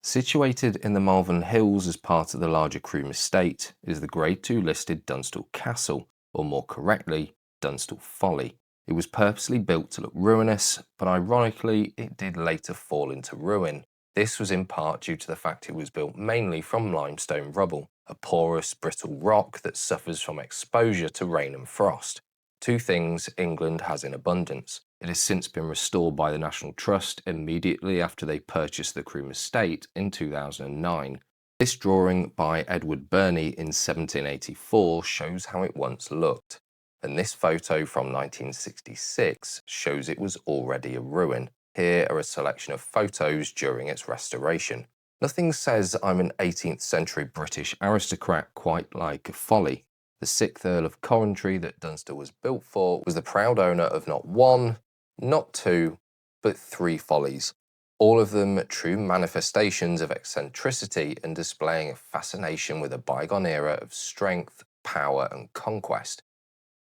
Situated in the Malvern Hills as part of the larger Croome Estate is the Grade II listed Dunstall Castle, or more correctly, Dunstall Folly. It was purposely built to look ruinous, but ironically it did later fall into ruin. This was in part due to the fact it was built mainly from limestone rubble, a porous, brittle rock that suffers from exposure to rain and frost. Two things England has in abundance. It has since been restored by the National Trust immediately after they purchased the Croome Estate in 2009. This drawing by Edward Burney in 1784 shows how it once looked, and this photo from 1966 shows it was already a ruin. Here are a selection of photos during its restoration. Nothing says I'm an 18th century British aristocrat quite like Folly. The 6th Earl of Coventry that Dunstall was built for was the proud owner of not one, not two, but 3 follies, all of them true manifestations of eccentricity and displaying a fascination with a bygone era of strength, power and conquest.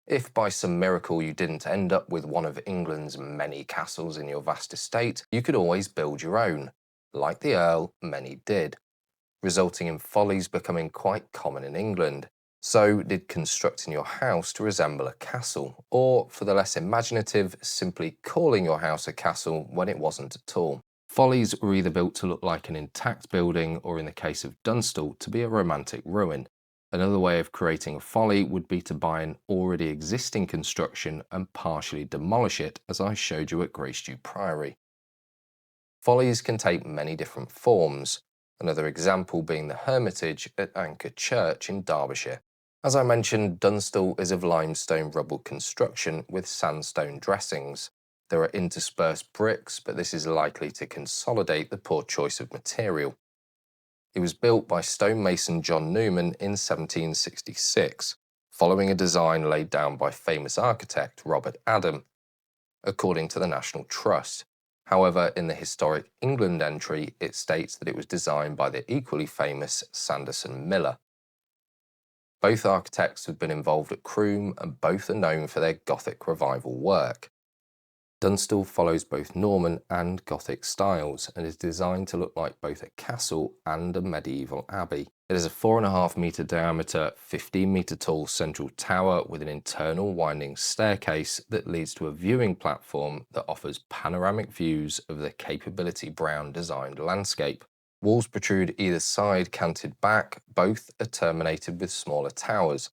If by some miracle you didn't end up with one of England's many castles in your vast estate, you could always build your own. Like the Earl, many did, resulting in follies becoming quite common in England. So did constructing your house to resemble a castle, or for the less imaginative, simply calling your house a castle when it wasn't at all. Follies were either built to look like an intact building, or in the case of Dunstall, to be a romantic ruin. Another way of creating a folly would be to buy an already existing construction and partially demolish it, as I showed you at Gracedieu Priory. Follies can take many different forms, another example being the Hermitage at Anchor Church in Derbyshire. As I mentioned, Dunstall is of limestone rubble construction with sandstone dressings. There are interspersed bricks, but this is likely to consolidate the poor choice of material. It was built by stonemason John Newman in 1766, following a design laid down by famous architect Robert Adam, according to the National Trust. However, in the Historic England entry, it states that it was designed by the equally famous Sanderson Miller. Both architects have been involved at Croome and both are known for their Gothic revival work. Dunstall follows both Norman and Gothic styles and is designed to look like both a castle and a medieval abbey. It has a 4.5 metre diameter, 15 metre tall central tower with an internal winding staircase that leads to a viewing platform that offers panoramic views of the Capability Brown designed landscape. Walls protrude either side canted back, both are terminated with smaller towers.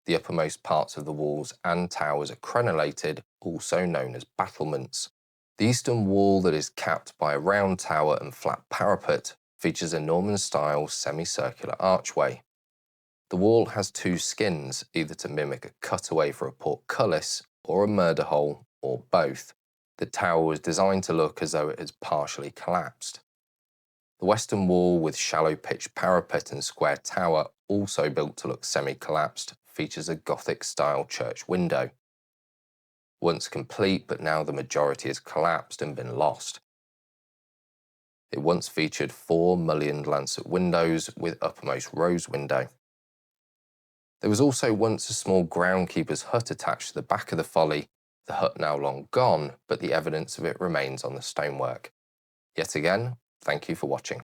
The uppermost parts of the walls and towers are crenellated, also known as battlements. The eastern wall that is capped by a round tower and flat parapet features a Norman-style semicircular archway. The wall has 2 skins, either to mimic a cutaway for a portcullis or a murder hole, or both. The tower was designed to look as though it has partially collapsed. The western wall with shallow pitched parapet and square tower, also built to look semi-collapsed, features a Gothic-style church window. Once complete, but now the majority has collapsed and been lost. It once featured 4 mullioned lancet windows with uppermost rose window. There was also once a small groundkeeper's hut attached to the back of the folly, the hut now long gone, but the evidence of it remains on the stonework. Yet again, thank you for watching.